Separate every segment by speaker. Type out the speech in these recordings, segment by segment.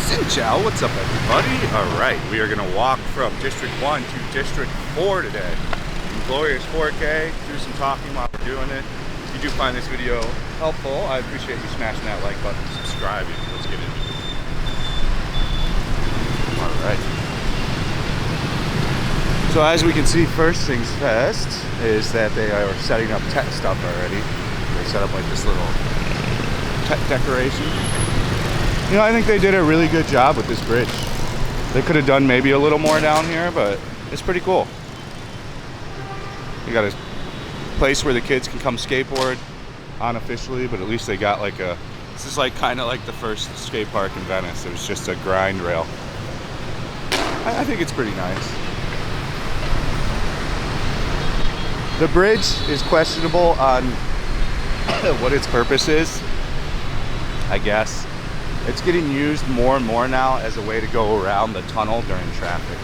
Speaker 1: Ciao, what's up everybody? Alright, we are going to walk from District 1 to District 4 today. In glorious 4K, do some talking while we're doing it. If you do find this video helpful, I appreciate you smashing that like button and subscribing. Let's get into it. Alright. So as we can see, first things first is that they are setting up tech stuff already. They set up like this little tech decoration. You know, I think they did a really good job with this bridge. They could have done maybe a little more down here, but it's pretty cool. You got a place where the kids can come skateboard unofficially, but at least they got like a, this is like kind of like the first skate park in Venice. It was just a grind rail. I think it's pretty nice. The bridge is questionable on what its purpose is, I guess. It's getting used more and more now as a way to go around the tunnel during traffic,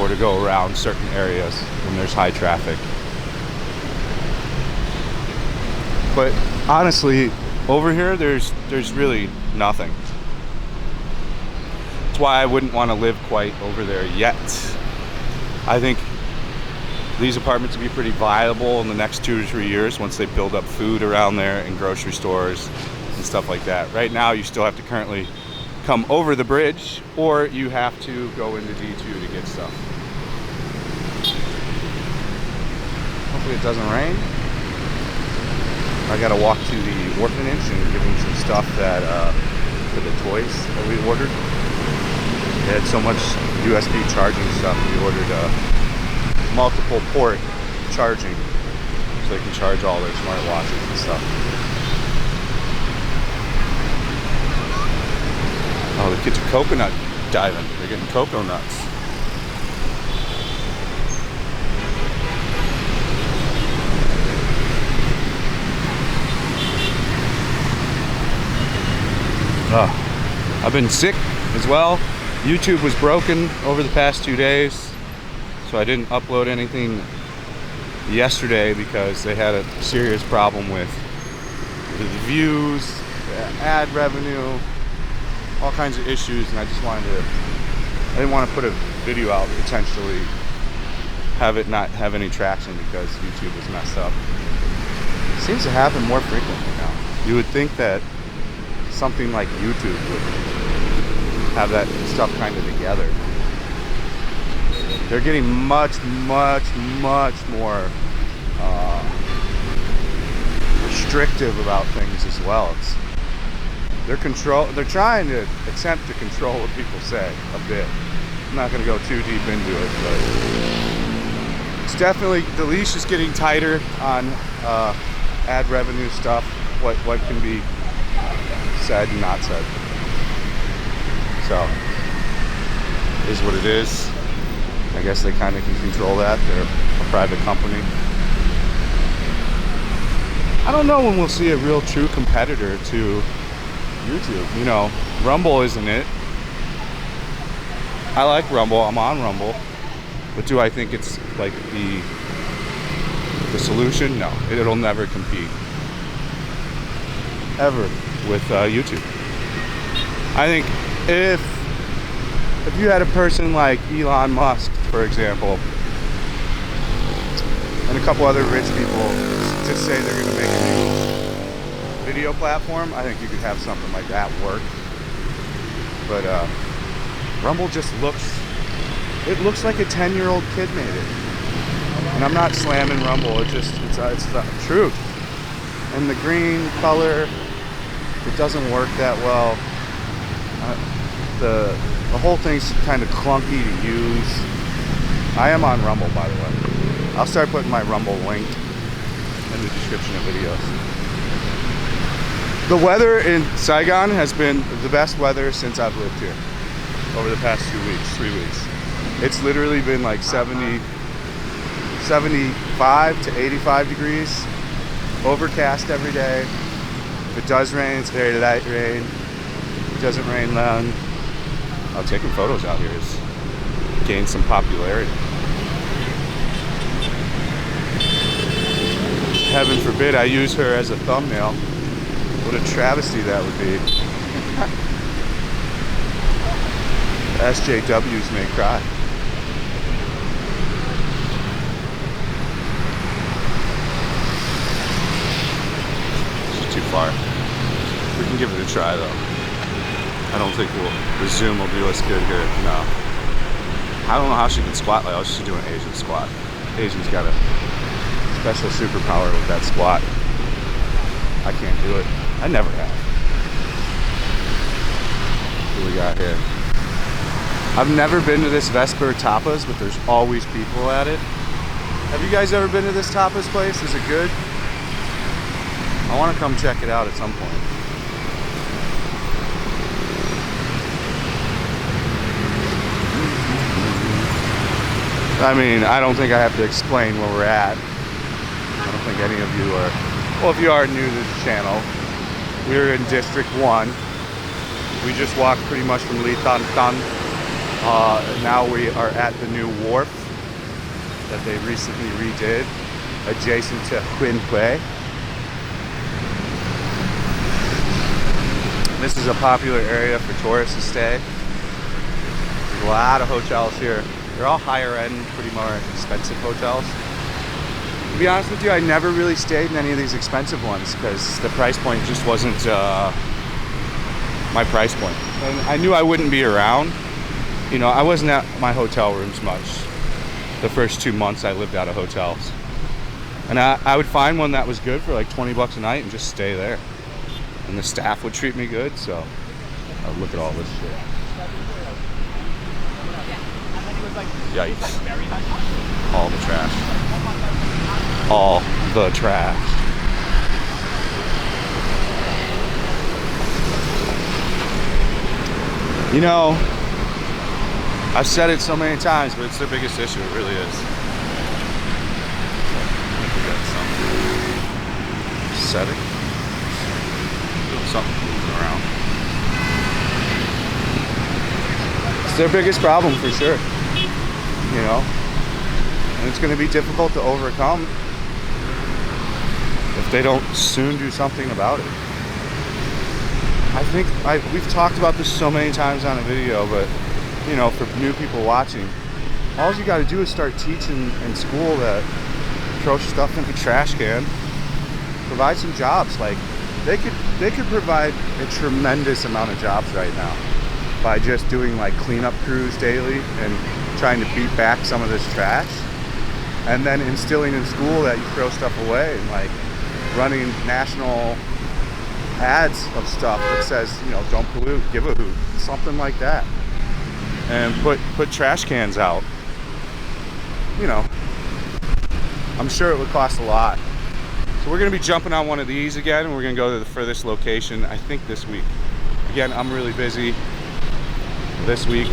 Speaker 1: or to go around certain areas when there's high traffic. But honestly, over here there's really nothing. That's why I wouldn't want to live quite over there yet. I think these apartments will be pretty viable in the next 2 to 3 years once they build up food around there and grocery stores and stuff like that. Right now you still have to currently come over the bridge, or you have to go into D2 to get stuff. Hopefully it doesn't rain. I gotta walk to the orphanage and give them some stuff that for the toys that we ordered. They had so much USB charging stuff, we ordered multiple port charging so they can charge all their smartwatches and stuff. Oh, the kids are coconut diving. They're getting cocoa nuts. I've been sick as well. YouTube was broken over the past 2 days, so I didn't upload anything yesterday because they had a serious problem with the views, the ad revenue, all kinds of issues, and I didn't want to put a video out potentially have it not have any traction because YouTube was messed up. It seems to happen more frequently now. You would think that something like YouTube would have that stuff kind of together. They're getting much more restrictive about things as well. They're trying to attempt to control what people say a bit. I'm not going to go too deep into it, but it's definitely, the leash is getting tighter on ad revenue stuff, what can be said and not said. So, it is what it is. I guess they kind of can control that. They're a private company. I don't know when we'll see a real true competitor to YouTube. You know, Rumble isn't it. I like Rumble. I'm on Rumble. But do I think it's like the solution? No. It'll never compete. Ever with YouTube. I think if you had a person like Elon Musk, for example, and a couple other rich people to say they're going to make a new video platform, I think you could have something like that work. But Rumble just looks like a 10-year-old kid made it. And I'm not slamming Rumble, it's the truth. And the green color, it doesn't work that well. The whole thing's kind of clunky to use. I am on Rumble, by the way. I'll start putting my Rumble link in the description of videos. The weather in Saigon has been the best weather since I've lived here over the past 2 weeks, 3 weeks. It's literally been like 75 to 85 degrees, overcast every day. If it does rain, it's very light rain. If it doesn't rain, then taking photos out here has gained some popularity. Heaven forbid I use her as a thumbnail. What a travesty that would be. SJWs may cry. It's too far. We can give it a try though. I don't think the zoom will do us good here. No. I don't know how she can squat like I was just doing an Asian squat. Asian's got a special superpower with that squat. I can't do it. I never have. What do we got here? I've never been to this Vesper Tapas, but there's always people at it. Have you guys ever been to this tapas place? Is it good? I want to come check it out at some point. I mean, I don't think I have to explain where we're at. I don't think any of you are. Well, if you are new to the channel, we're in District 1. We just walked pretty much from Lee Tan Tan. Now we are at the new wharf that they recently redid, adjacent to Quin Quay. This is a popular area for tourists to stay. There's a lot of hotels here. They're all higher end, pretty more expensive hotels. To be honest with you, I never really stayed in any of these expensive ones because the price point just wasn't my price point. And I knew I wouldn't be around. You know, I wasn't at my hotel rooms much. The first 2 months I lived out of hotels. And I would find one that was good for like 20 bucks a night and just stay there. And the staff would treat me good, so oh, look at all this shit. Yikes. All the trash. All the trash. You know, I've said it so many times, but it's their biggest issue. It really is. We got something. Setting. Something moving around. It's their biggest problem for sure. You know, and it's going to be difficult to overcome if they don't soon do something about it. I think we've talked about this so many times on a video, but you know, for new people watching, all you got to do is start teaching in school that throw stuff in the trash can. Provide some jobs. Like they could provide a tremendous amount of jobs right now by just doing like cleanup crews daily and trying to beat back some of this trash, and then instilling in school that you throw stuff away, and like running national ads of stuff that says, you know, don't pollute, give a hoot, something like that, and put trash cans out. You know, I'm sure it would cost a lot. So we're gonna be jumping on one of these again, and we're gonna go to the furthest location, I think this week. Again, I'm really busy this week.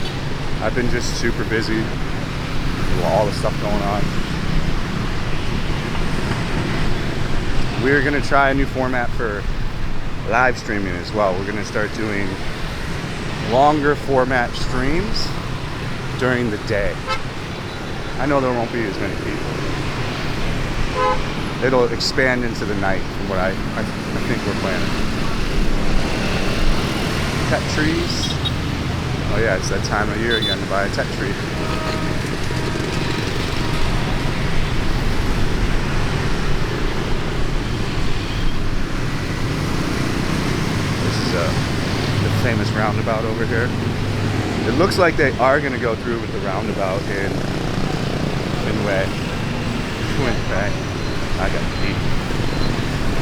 Speaker 1: I've been just super busy with all the stuff going on. We're gonna try a new format for live streaming as well. We're gonna start doing longer format streams during the day. I know there won't be as many people. It'll expand into the night from what I think we're planning. Cut trees. Oh yeah, it's that time of year again to buy a tech tree. This is the famous roundabout over here. It looks like they are going to go through with the roundabout in Quin Quay. I got to eat.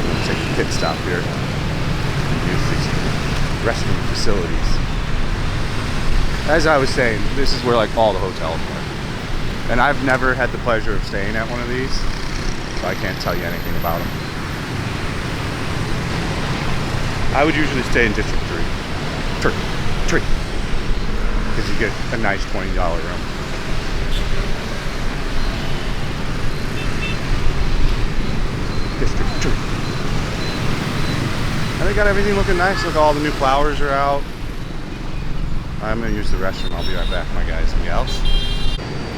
Speaker 1: Let's take a pit stop here. Use these restroom facilities. As I was saying, this is where like all the hotels are. And I've never had the pleasure of staying at one of these, so I can't tell you anything about them. I would usually stay in District 3. Because you get a nice $20 room. District 3. And they got everything looking nice. Look, all the new flowers are out. I'm going to use the restroom. I'll be right back, my guys and gals.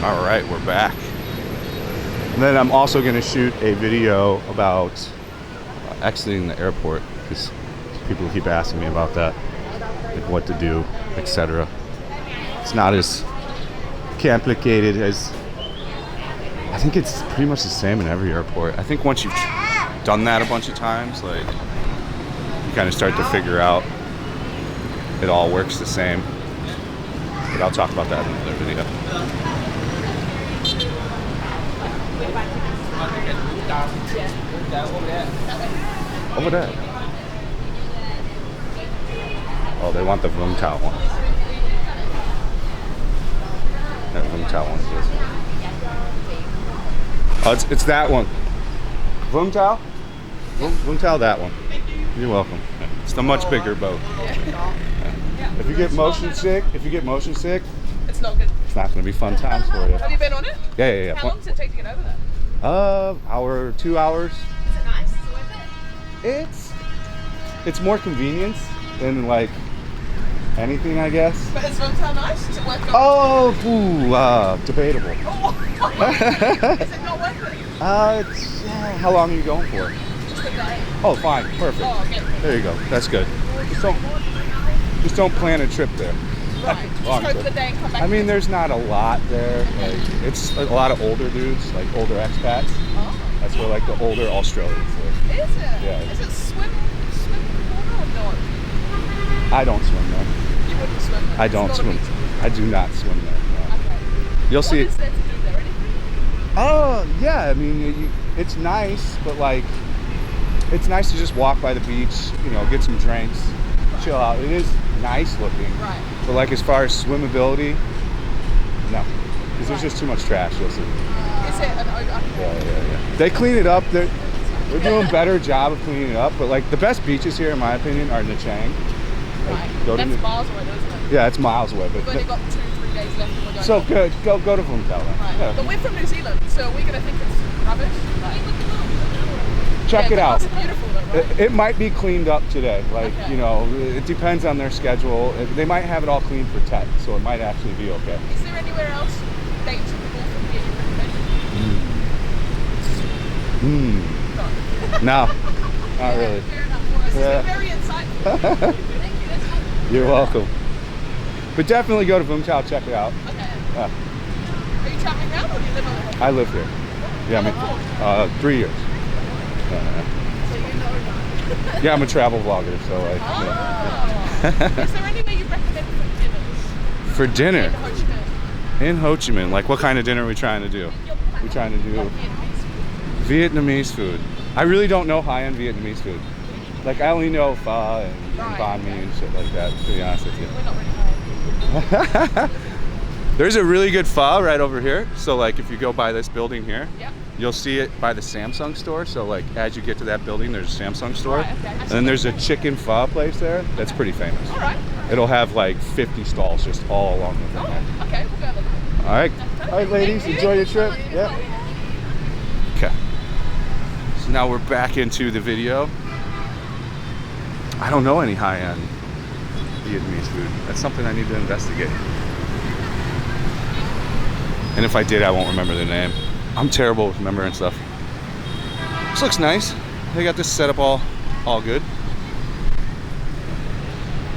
Speaker 1: All right, we're back. And then I'm also going to shoot a video about exiting the airport, because people keep asking me about that, like what to do, etc. It's not as complicated as, I think it's pretty much the same in every airport. I think once you've done that a bunch of times, like, you kind of start to figure out it all works the same. But I'll talk about that in another video. Over there. Oh, they want the Vung Tao one. That Vung Tao one is this one. Oh, it's that one. Vung Tao? Vung Tao, that one. You're welcome. It's the much bigger boat. If you get motion sick,
Speaker 2: it's not good.
Speaker 1: It's not going to be fun times for you.
Speaker 2: Have you been on it?
Speaker 1: Yeah.
Speaker 2: How long does it take to get over there?
Speaker 1: Hour, 2 hours.
Speaker 2: Is it nice? Is it worth it?
Speaker 1: It's more convenience than like anything, I guess.
Speaker 2: But is Vung Tao nice? Is it worth it?
Speaker 1: Debatable.
Speaker 2: Is it not worth it?
Speaker 1: How long are you going for?
Speaker 2: Just a day.
Speaker 1: Oh, fine, perfect.
Speaker 2: Oh, okay.
Speaker 1: There you go. That's good. Just don't plan a trip there.
Speaker 2: Right. Just go for the day and come back.
Speaker 1: I mean, there's not a lot there. Like, it's a lot of older dudes, like older expats.
Speaker 2: Oh.
Speaker 1: That's where like the older Australians live.
Speaker 2: Is it?
Speaker 1: Yeah.
Speaker 2: Is it swim water or not?
Speaker 1: I don't swim there.
Speaker 2: You wouldn't swim there?
Speaker 1: I don't swim. I do not swim there. No.
Speaker 2: Okay.
Speaker 1: You'll see.
Speaker 2: What is there to do there? Anything?
Speaker 1: Oh, yeah. I mean, it's nice, but like, it's nice to just walk by the beach, you know, get some drinks, chill out. It is nice looking.
Speaker 2: Right.
Speaker 1: But like, as far as swimmability, no. Because there's just too much trash, you'll see.
Speaker 2: Is it an odor?
Speaker 1: Yeah. They clean it up. They're doing a better job of cleaning it up. But like, the best beaches here, in my opinion, are Nechang.
Speaker 2: Right. That's miles away, isn't it?
Speaker 1: Yeah, it's miles away. But
Speaker 2: we've only got 2-3 days left and we're going
Speaker 1: so good. Go to Vung Tao then.
Speaker 2: Right.
Speaker 1: Yeah.
Speaker 2: But we're from New Zealand, so are we going to think it's rubbish?
Speaker 1: Check it out.
Speaker 2: It's beautiful though, right?
Speaker 1: It might be cleaned up today. Like,
Speaker 2: okay.
Speaker 1: you know, it depends on their schedule. They might have it all cleaned for Tet, so it might actually be okay.
Speaker 2: Is there anywhere else dates from here you recommend?
Speaker 1: No, not really.
Speaker 2: Fair enough. This is very insightful. Thank you. That's helpful.
Speaker 1: You're welcome. But definitely go to Vung Tao, check it out.
Speaker 2: Okay.
Speaker 1: Yeah.
Speaker 2: Are you traveling now or do you live on the home?
Speaker 1: I live here. Yeah, I mean, 3 years.
Speaker 2: So you know.
Speaker 1: Yeah, I'm a travel vlogger, so like.
Speaker 2: Oh. Is there anywhere you recommend for dinners?
Speaker 1: For dinner?
Speaker 2: In Ho Chi Minh.
Speaker 1: In Ho Chi Minh, like what kind of dinner are we trying to do? We're trying to do Vietnamese food. I really don't know high-end Vietnamese food. Like, I only know pho and banh mi and shit like that, to be honest with you.
Speaker 2: We're not really high.
Speaker 1: There's a really good pho right over here. So like, if you go by this building here,
Speaker 2: Yep.
Speaker 1: you'll see it by the Samsung store. So like, as you get to that building, there's a Samsung store.
Speaker 2: Right, okay.
Speaker 1: And then there's a chicken pho place there that's pretty famous.
Speaker 2: All right.
Speaker 1: It'll have like 50 stalls just all along the thing.
Speaker 2: Oh, okay. We'll go have a look.
Speaker 1: All right. All right, ladies, enjoy your trip. Yeah. Okay. So now we're back into the video. I don't know any high-end Vietnamese food. That's something I need to investigate. And if I did, I won't remember the name. I'm terrible with remembering stuff. This looks nice. They got this set up all good.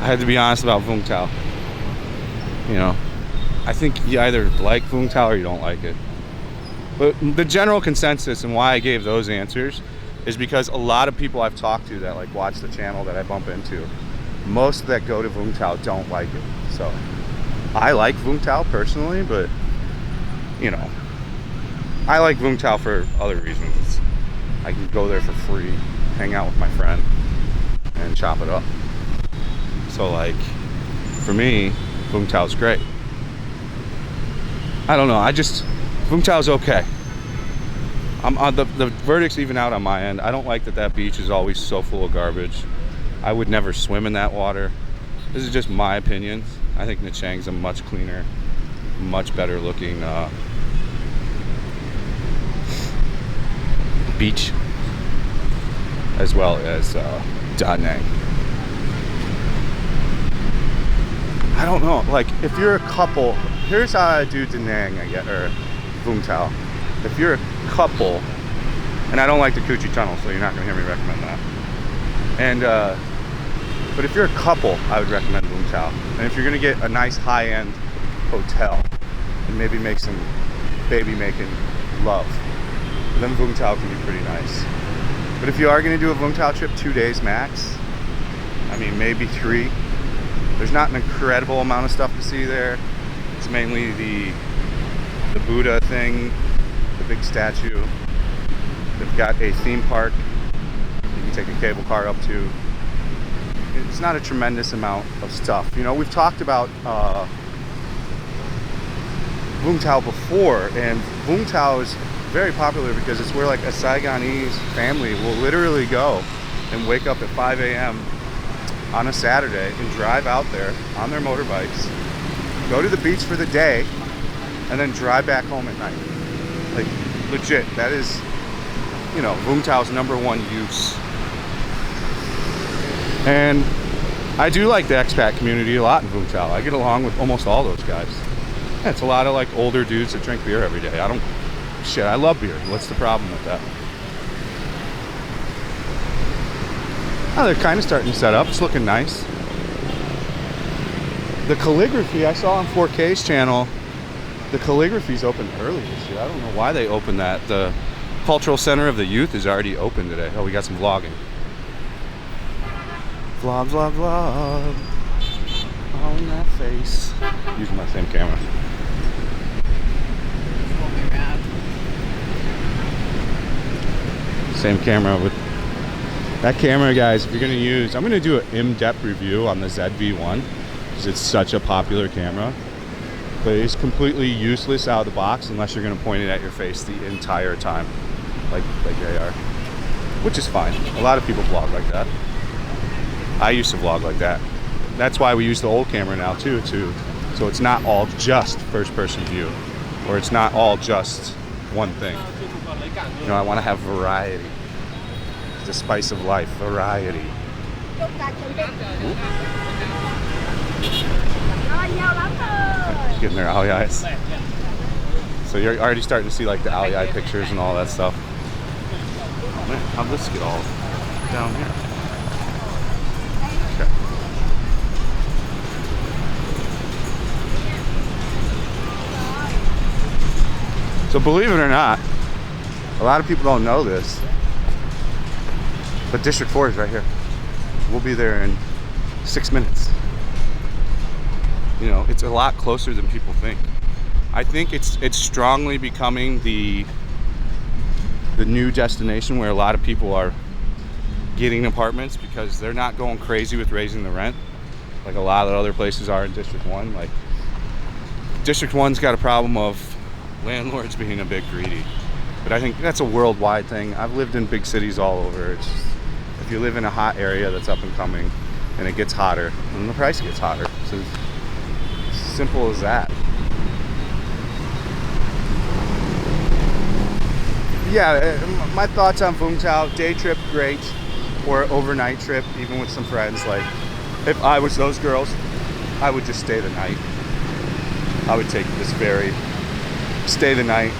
Speaker 1: I had to be honest about Vung Tao. You know, I think you either like Vung Tao or you don't like it. But the general consensus and why I gave those answers is because a lot of people I've talked to that like watch the channel that I bump into, most that go to Vung Tao don't like it. So I like Vung Tao personally, but you know, I like Vung Tao for other reasons. I can go there for free, hang out with my friend, and chop it up. So like, for me, Vung Tao's great. I don't know, Vung Tao's okay. The verdict's even out on my end. I don't like that beach is always so full of garbage. I would never swim in that water. This is just my opinion. I think Nha Chang's a much cleaner, much better looking beach, as well as Da Nang. I don't know, like if you're a couple, here's how I do Da Nang, or Vung Tao. If you're a couple, and I don't like the Coochie Tunnel, so you're not gonna hear me recommend that. And but if you're a couple, I would recommend Vung Tao. And if you're gonna get a nice high-end hotel and maybe make some baby making love. Then Vung Tau can be pretty nice. But if you are going to do a Vung Tau trip, 2 days max, I mean maybe 3. There's not an incredible amount of stuff to see there. It's mainly the Buddha thing, the big statue. They've got a theme park you can take a cable car up to. It's not a tremendous amount of stuff. You know, we've talked about Vung Tau before, and Vung Tau is very popular because it's where like a Saigonese family will literally go and wake up at 5 a.m. on a Saturday and drive out there on their motorbikes, go to the beach for the day, and then drive back home at night. Like, legit, that is, you know, Vung Tau's #1 use. And I do like the expat community a lot in Vung Tau. I get along with almost all those guys. Yeah, it's a lot of like older dudes that drink beer every day. I love beer. What's the problem with that? Oh, they're kind of starting to set up. It's looking nice. The calligraphy, I saw on 4K's channel, the calligraphy's open early this year. I don't know why they opened that. The Cultural Center of the Youth is already open today. Oh, we got some vlogging. Vlog, vlog, vlog. All in that face. Using my same camera. Same camera with that camera, guys. If you're gonna use, I'm gonna do an in-depth review on the ZV-1 because it's such a popular camera, but it's completely useless out of the box unless you're gonna point it at your face the entire time, like they are, which is fine. A lot of people vlog like that. I used to vlog like that. That's why we use the old camera now too, so it's not all just first-person view, or it's not all just one thing. You know, I want to have variety. It's the spice of life, variety. Getting their aliyahs. So you're already starting to see like the aliyah pictures and all that stuff. Oh man, how'd this get all down here? Okay. So believe it or not, a lot of people don't know this, but District 4 is right here. We'll be there in 6 minutes. You know, it's a lot closer than people think. I think it's strongly becoming the new destination where a lot of people are getting apartments because they're not going crazy with raising the rent like a lot of other places are in District 1. Like, District 1's got a problem of landlords being a bit greedy. But I think that's a worldwide thing. I've lived in big cities all over. It's just, if you live in a hot area that's up and coming and it gets hotter, then the price gets hotter. So it's simple as that. Yeah, my thoughts on Vung Tau: day trip, great, or overnight trip, even with some friends. Like, if I was those girls, I would just stay the night. I would take this ferry, stay the night,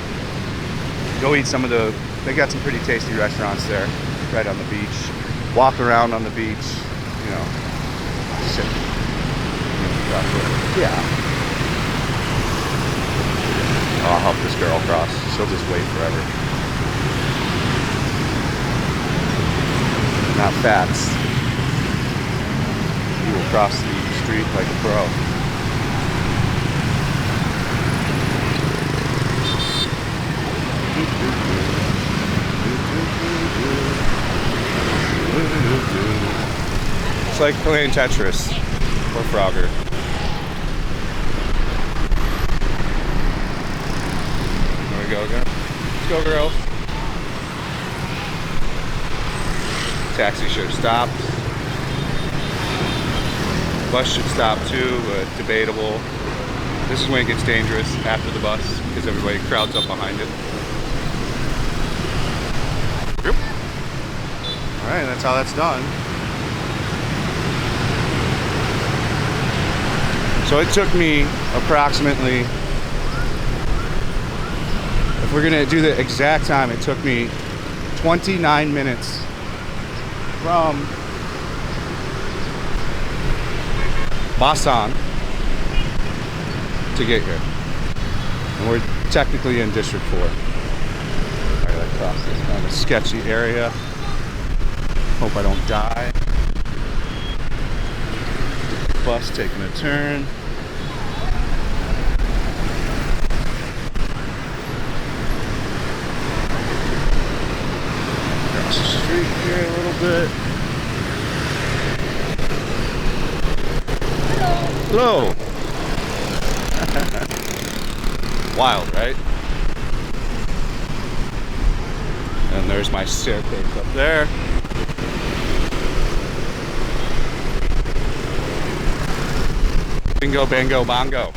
Speaker 1: go eat some of they got some pretty tasty restaurants there, right on the beach. Walk around on the beach, you know, sit. Yeah. I'll help this girl cross. She'll just wait forever. Not fats. You will cross the street like a pro. It's like playing Tetris or Frogger. There we go, girl. Let's go, girls. Taxi should have stopped. Bus should stop too, but debatable. This is when it gets dangerous, after the bus, because everybody crowds up behind it. Yep. Alright, that's how that's done. So it took me approximately, if we're gonna do the exact time, it took me 29 minutes from Basan to get here. And we're technically in District 4. I gotta cross this kind of sketchy area. Hope I don't die. Bus taking a turn. Across the street here a little bit. Hello. Wild, right? And there's my staircase up there. Bingo, bango, bongo.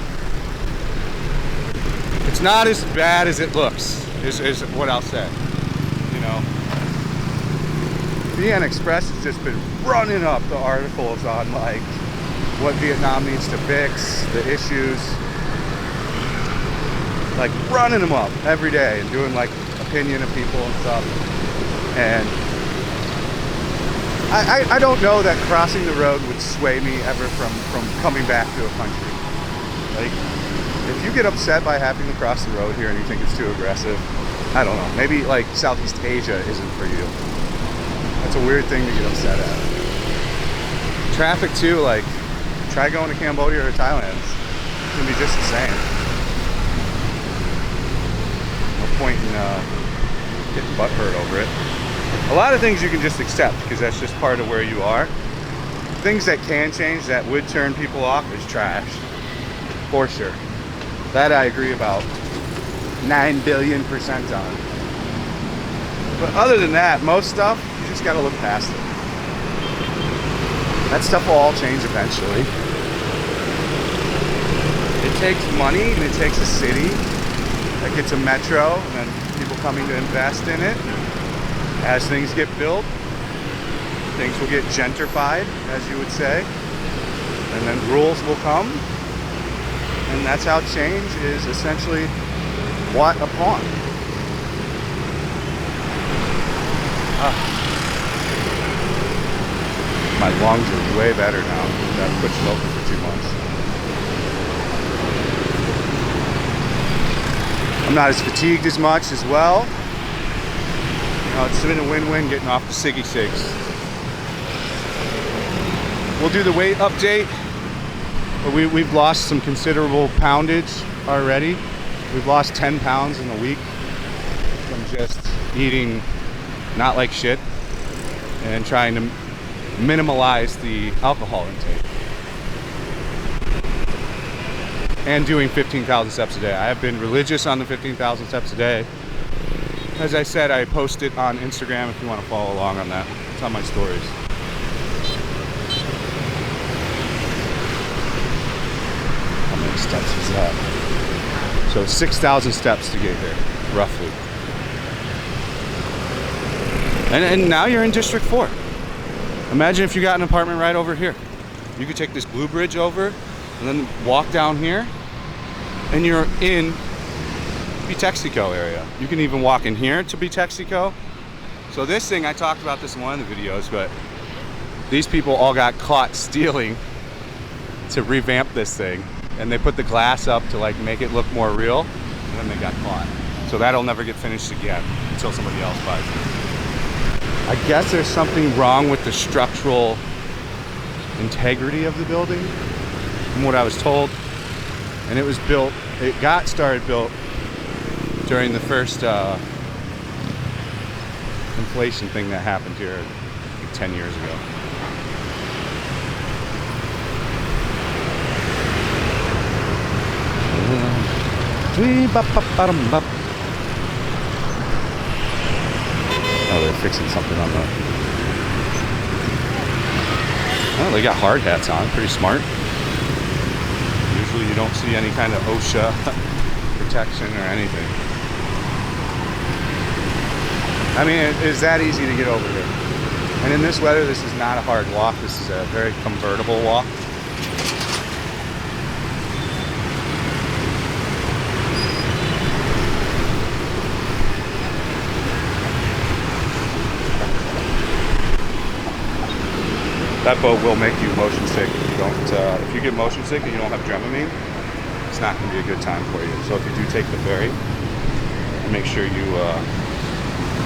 Speaker 1: It's not as bad as it looks, is what I'll say. You know, BN Express has just been running up the articles on like what Vietnam needs to fix, the issues, like running them up every day and doing like opinion of people and stuff. And I don't know that crossing the road would sway me ever from coming back to a country. Like, if you get upset by having to cross the road here and you think it's too aggressive, I don't know. Maybe like Southeast Asia isn't for you. That's a weird thing to get upset at. Traffic too, like, try going to Cambodia or Thailand. It's gonna be just the same. No point in getting butthurt over it. A lot of things you can just accept because that's just part of where you are. Things that can change, that would turn people off, is trash. For sure. That I agree about 9 billion% on. But other than that, most stuff, you just gotta look past it. That stuff will all change eventually. It takes money and it takes a city that gets a metro and then people coming to invest in it. As things get built, things will get gentrified, as you would say, and then rules will come, and that's how change is essentially brought upon. My lungs are way better now. I've quit smoking for 2 months. I'm not as fatigued as much as well. It's been a win-win getting off the Siggy Sigs. We'll do the weight update. We've lost some considerable poundage already. We've lost 10 pounds in a week from just eating not like shit and trying to minimalize the alcohol intake. And doing 15,000 steps a day. I have been religious on the 15,000 steps a day. As I said, I post it on Instagram if you want to follow along on that. It's on my stories. How many steps is that? So 6,000 steps to get here, roughly. And now you're in District 4. Imagine if you got an apartment right over here. You could take this blue bridge over and then walk down here and you're in Texaco area. You can even walk in here to Texaco. So this thing, I talked about this in one of the videos, but these people all got caught stealing to revamp this thing, and they put the glass up to like make it look more real, and then they got caught. So that'll never get finished again until somebody else buys it. I guess there's something wrong with the structural integrity of the building, from what I was told. And it got started built during the first inflation thing that happened here like 10 years ago. Oh, they're fixing something on the... Oh, they got hard hats on. Pretty smart. Usually you don't see any kind of OSHA protection or anything. I mean, it is that easy to get over here. And in this weather, this is not a hard walk. This is a very convertible walk. That boat will make you motion sick if you don't. If you get motion sick and you don't have Dramamine, it's not going to be a good time for you. So if you do take the ferry, make sure you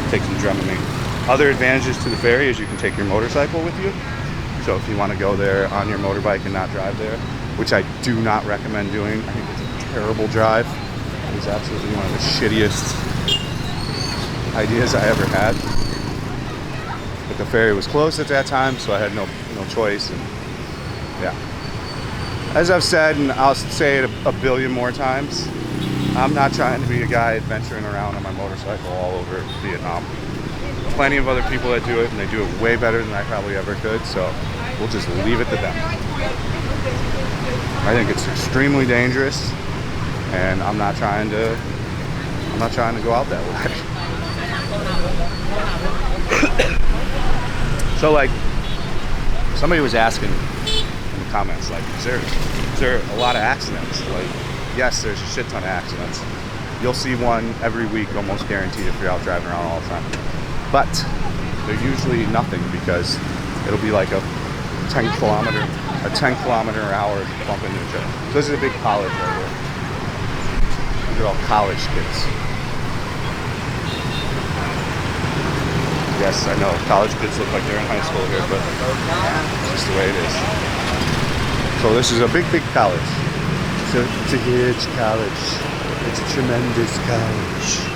Speaker 1: take some Dramamine. Other advantages to the ferry is you can take your motorcycle with you. So if you want to go there on your motorbike and not drive there, which I do not recommend doing. I think it's a terrible drive. It was absolutely one of the shittiest ideas I ever had. But the ferry was closed at that time, so I had no choice. And yeah, as I've said, and I'll say it a billion more times, I'm not trying to be a guy adventuring around on my motorcycle all over Vietnam. Plenty of other people that do it, and they do it way better than I probably ever could, so we'll just leave it to them. I think it's extremely dangerous, and I'm not trying to go out that way. So like, somebody was asking in the comments, like, is there a lot of accidents? Like, yes, there's a shit ton of accidents. You'll see one every week, almost guaranteed, if you're out driving around all the time. But they're usually nothing, because it'll be like a 10 kilometer an hour bump into each other. So this is a big college right here. These are all college kids. Yes, I know, college kids look like they're in high school here, but it's just the way it is. So this is a big college. So it's a huge college. It's a tremendous college.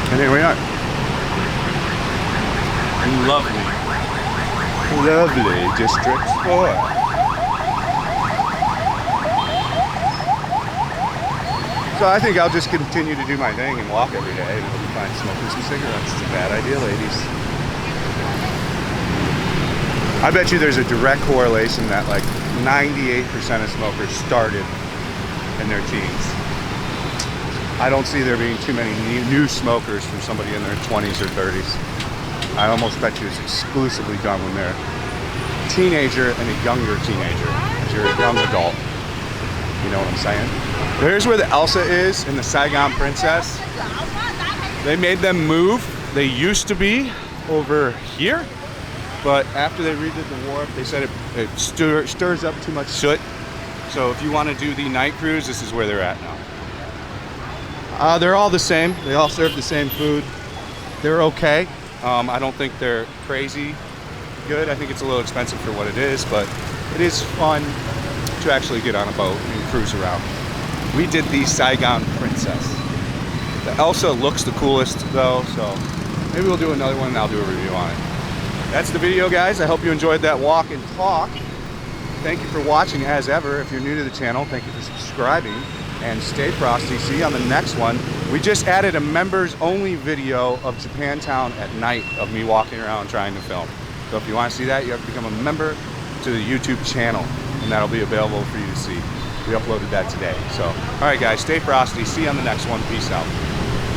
Speaker 1: And here we are. Lovely District 4. So I think I'll just continue to do my thing and walk every day, and it'll be fine smoking some cigarettes. It's a bad idea, ladies. I bet you there's a direct correlation that like 98% of smokers started in their teens. I don't see there being too many new smokers from somebody in their 20s or 30s. I almost bet you it's exclusively done when they're a teenager and a younger teenager. If you're a young adult, you know what I'm saying? There's where the Elsa is in the Saigon Princess. They made them move. They used to be over here, but after they redid the wharf, they said it stirs up too much soot. So if you want to do the night cruise, this is where they're at now. They're all the same. They all serve the same food. They're okay. I don't think they're crazy good. I think it's a little expensive for what it is, but it is fun to actually get on a boat and cruise around. We did the Saigon Princess. The Elsa looks the coolest though, so maybe we'll do another one and I'll do a review on it. That's the video, guys. I hope you enjoyed that walk and talk. Thank you for watching as ever. If you're new to the channel, thank you for subscribing, and stay frosty. See you on the next one. We just added a members only video of Japantown at night of me walking around trying to film. So if you want to see that, you have to become a member to the YouTube channel, and that'll be available for you to see. We uploaded that today. So, all right guys, stay frosty. See you on the next one. Peace out.